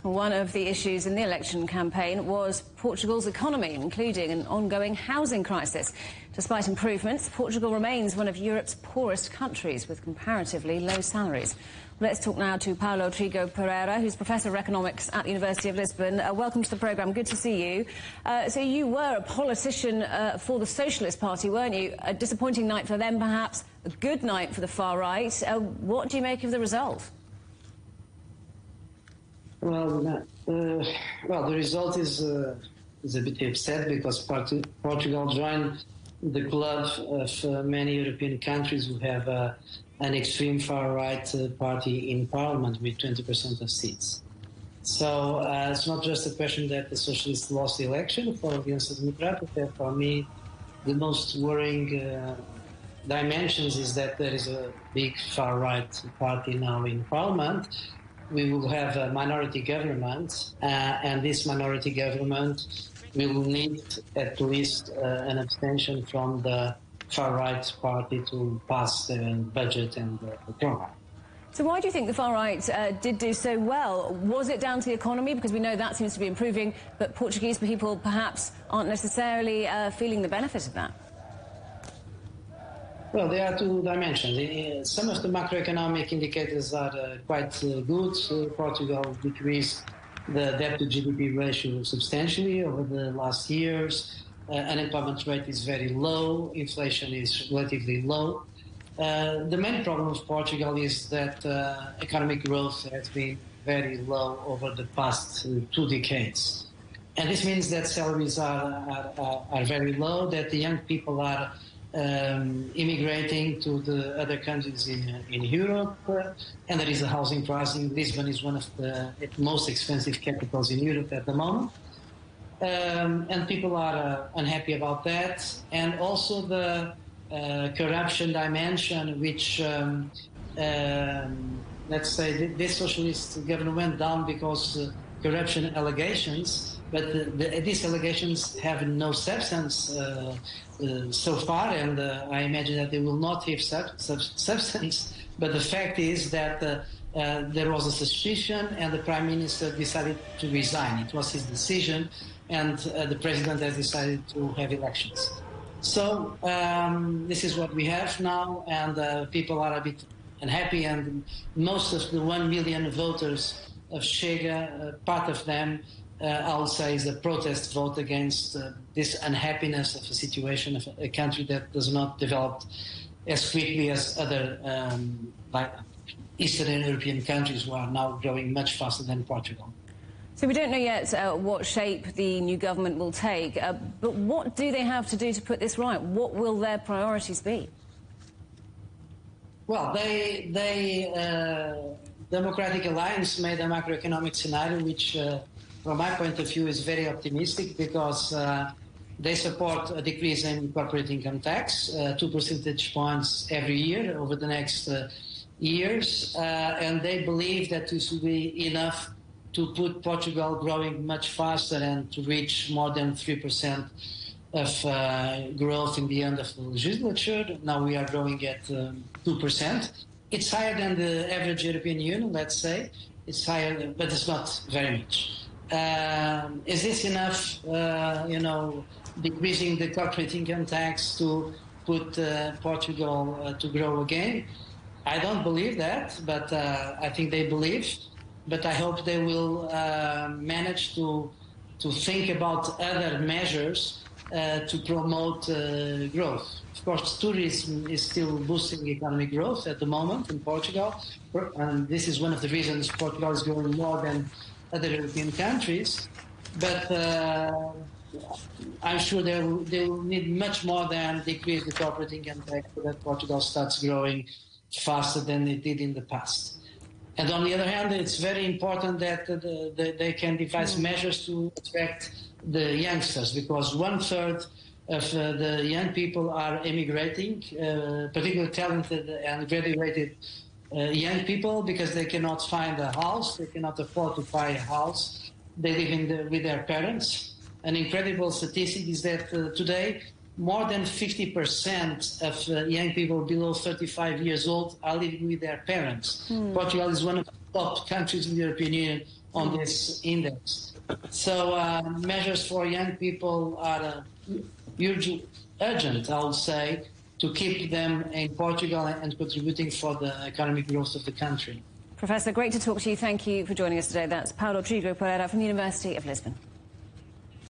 One of the issues in the election campaign was Portugal's economy, including an ongoing housing crisis. Despite improvements, Portugal remains one of Europe's poorest countries with comparatively low salaries. Let's talk now to Paulo Pereira, who's Professor of Economics at the University of Lisbon. Welcome to the programme. Good to see you. So you were a politician for the Socialist Party, weren't you? A disappointing night for them, perhaps, a good night for the far right. What do you make of the result? Well, the result is a bit upset because Portugal joined the club of many European countries who have an extreme far-right party in parliament with 20% of seats. So it's not just a question that the socialists lost the election for against the Democratic. For me, the most worrying dimensions is that there is a big far-right party now in parliament. We will have a minority government, and this minority government will need at least an abstention from the far-right party to pass the budget and the program. So why do you think the far-right did do so well? Was it down to the economy? Because we know that seems to be improving, but Portuguese people perhaps aren't necessarily feeling the benefit of that. Well, there are two dimensions. Some of the macroeconomic indicators are quite good. Portugal decreased the debt-to-GDP ratio substantially over the last years. Unemployment rate is very low. Inflation is relatively low. The main problem of Portugal is that economic growth has been very low over the past 2 decades. And this means that salaries are very low, that the young people are immigrating to the other countries in Europe, and there is a housing crisis. Lisbon is one of the most expensive capitals in Europe at the moment, and people are unhappy about that. And also the corruption dimension, which let's say this socialist government went down because corruption allegations, but these allegations have no substance so far, and I imagine that they will not have substance. But the fact is that there was a suspicion, and the Prime Minister decided to resign. It was his decision, and the President has decided to have elections. So this is what we have now, and people are a bit unhappy, and most of the 1 million voters of Chega, part of them, I would say, is a protest vote against this unhappiness of a situation of a country that does not develop as quickly as other like Eastern European countries who are now growing much faster than Portugal. So we don't know yet what shape the new government will take, but what do they have to do to put this right? What will their priorities be? Well, Democratic Alliance made a macroeconomic scenario which, from my point of view, is very optimistic because they support a decrease in corporate income tax, 2 percentage points every year over the next years, and they believe that this will be enough to put Portugal growing much faster and to reach more than 3% of growth in the end of the legislature. Now we are growing at 2%. It's higher than the average European Union, let's say. It's higher, but it's not very much. Is this enough, decreasing the corporate income tax to put Portugal to grow again? I don't believe that, but I think they believe. But I hope they will manage to think about other measures to promote growth. Of course, tourism is still boosting economic growth at the moment in Portugal, and this is one of the reasons Portugal is growing more than other European countries. But I'm sure they will need much more than decrease the corporate income tax so that Portugal starts growing faster than it did in the past. And on the other hand, it's very important that they can devise measures to attract the youngsters, because 1/3 of the young people are emigrating, particularly talented and graduated young people, because they cannot find a house, they cannot afford to buy a house, they live with their parents. An incredible statistic is that today more than 50% of young people below 35 years old are living with their parents. Portugal is one of the top countries in the European Union on this index. So measures for young people are urgent, I would say, to keep them in Portugal and contributing for the economic growth of the country. Professor, great to talk to you. Thank you for joining us today. That's Paulo Trigo Pereira from the University of Lisbon.